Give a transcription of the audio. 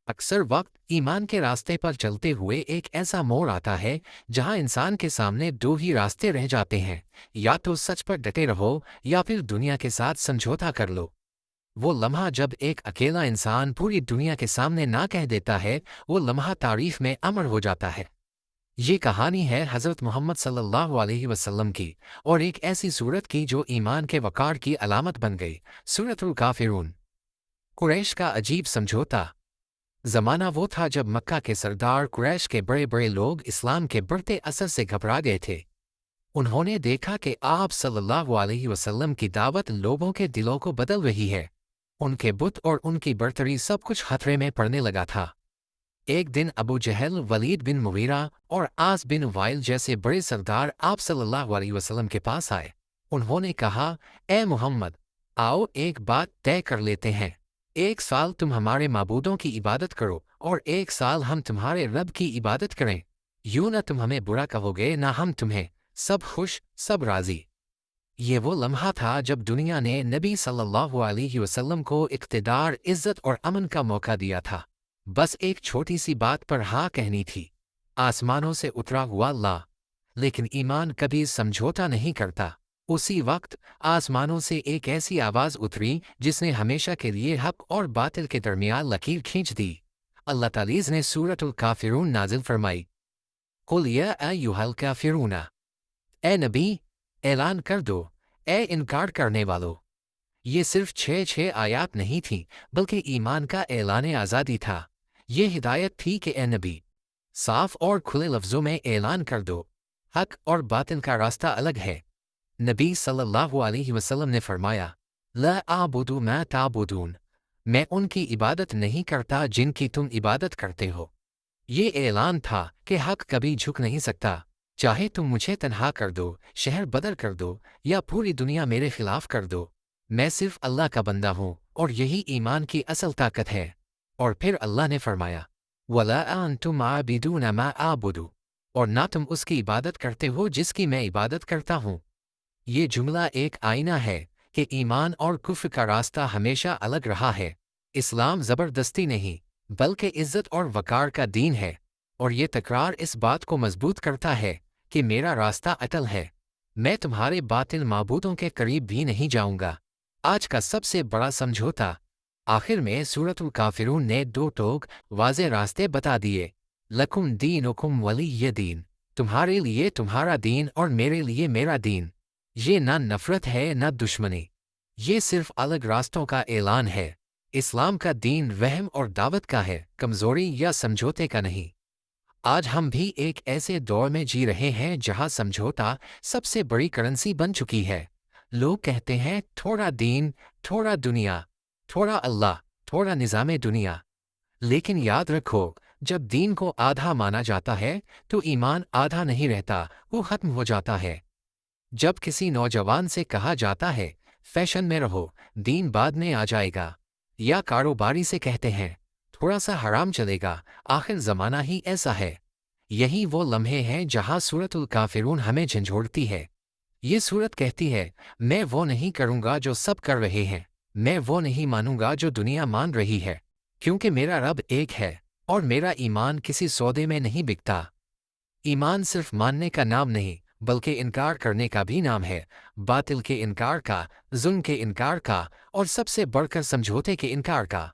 अक्सर वक्त ईमान के रास्ते पर चलते हुए एक ऐसा मोड़ आता है जहां इंसान के सामने दो ही रास्ते रह जाते हैं। या तो सच पर डटे रहो या फिर दुनिया के साथ समझौता कर लो। वो लम्हा जब एक अकेला इंसान पूरी दुनिया के सामने ना कह देता है, वो लम्हा तारीफ में अमर हो जाता है। ये कहानी है हज़रत मोहम्मद सल्लल्लाहु अलैहि वसल्लम की, और एक ऐसी सूरत की जो ईमान के वक़ार की अलामत बन गई। सूरतुल काफिरून। कुरैश का अजीब समझौता। जमाना वो था जब मक्का के सरदार कुरैश के बड़े बड़े लोग इस्लाम के बढ़ते असर से घबरा गए थे। उन्होंने देखा कि आप सल्लल्लाहु अलैहि वसल्लम की दावत लोगों के दिलों को बदल रही है। उनके बुत और उनकी बर्तरी सब कुछ खतरे में पड़ने लगा था। एक दिन अबू जहल, वलीद बिन मुगीरा और आस बिन वाइल जैसे बड़े सरदार आप सल्लल्लाहु अलैहि वसल्लम के पास आए। उन्होंने कहा, ए मोहम्मद, आओ एक बात तय कर लेते हैं। एक साल तुम हमारे माबूदों की इबादत करो और एक साल हम तुम्हारे रब की इबादत करें। यूं न तुम हमें बुरा कहोगे ना हम तुम्हें। सब खुश, सब राजी। ये वो लम्हा था जब दुनिया ने नबी सल्लल्लाहु अलैहि वसल्लम को इक़्तिदार, इज़्ज़त और अमन का मौका दिया था। बस एक छोटी सी बात पर हाँ कहनी थी। आसमानों से उतरा हुआ अल्लाह, लेकिन ईमान कभी समझौता नहीं करता। उसी वक्त आसमानों से एक ऐसी आवाज़ उतरी जिसने हमेशा के लिए हक और बातिल के दरमियान लकीर खींच दी। अल्लाह तालीज़ ने सूरतुल काफिरून नाजिल फरमाई। कुल या अय्युहल काफिरूना, ए नबी, ऐलान कर दो, ए इनकार करने वालों। ये सिर्फ छः आयात नहीं थी, बल्कि ईमान का ऐलान आज़ादी था। ये हिदायत थी कि ए नबी, साफ और खुले लफ्ज़ों में ऐलान कर दो, हक और बातिल का रास्ता अलग है। नबी सल्लल्लाहु अलैहि वसल्लम ने फरमाया, ला आबुदु मा ताबुदून, मैं उनकी इबादत नहीं करता जिनकी तुम इबादत करते हो। ये ऐलान था कि हक कभी झुक नहीं सकता। चाहे तुम मुझे तन्हा कर दो, शहर बदर कर दो या पूरी दुनिया मेरे खिलाफ कर दो, मैं सिर्फ अल्लाह का बंदा हूँ और यही ईमान की असल ताकत है। और फिर अल्लाह ने फरमाया, वला अंतुम आबिदून मा आबुदु, और ना तुम उसकी इबादत करते हो जिसकी मैं इबादत करता हूँ। ये जुमला एक आईना है कि ईमान और कुफ्र का रास्ता हमेशा अलग रहा है। इस्लाम ज़बरदस्ती नहीं, बल्कि इज़्ज़त और वक़ार का दीन है, और ये तकरार इस बात को मजबूत करता है कि मेरा रास्ता अटल है। मैं तुम्हारे बातिल माबूदों के करीब भी नहीं जाऊंगा। आज का सबसे बड़ा समझौता। आखिर में सूरतुल काफिरून ने दो टोक वाज़े रास्ते बता दिए। लकुम दीनुकुम वलिय दीन, तुम्हारे लिए तुम्हारा दीन और मेरे लिए मेरा दीन। ये ना नफरत है ना दुश्मनी, ये सिर्फ अलग रास्तों का ऐलान है। इस्लाम का दीन रहम और दावत का है, कमज़ोरी या समझौते का नहीं। आज हम भी एक ऐसे दौर में जी रहे हैं जहां समझौता सबसे बड़ी करेंसी बन चुकी है। लोग कहते हैं थोड़ा दीन, थोड़ा दुनिया, थोड़ा अल्लाह, थोड़ा निज़ामे दुनिया। लेकिन याद रखो, जब दीन को आधा माना जाता है तो ईमान आधा नहीं रहता, वो खत्म हो जाता है। जब किसी नौजवान से कहा जाता है फैशन में रहो, दीन बाद में आ जाएगा, या कारोबारी से कहते हैं थोड़ा सा हराम चलेगा, आखिर ज़माना ही ऐसा है। यही वो लम्हे हैं जहां सूरतुल काफिरून हमें झंझोड़ती है। ये सूरत कहती है, मैं वो नहीं करूँगा जो सब कर रहे हैं, मैं वो नहीं मानूंगा जो दुनिया मान रही है, क्योंकि मेरा रब एक है और मेरा ईमान किसी सौदे में नहीं बिकता। ईमान सिर्फ मानने का नाम नहीं, बल्कि इनकार करने का भी नाम है। बातिल के इनकार का, जुल्म के इनकार का, और सबसे बढ़कर समझौते के इनकार का।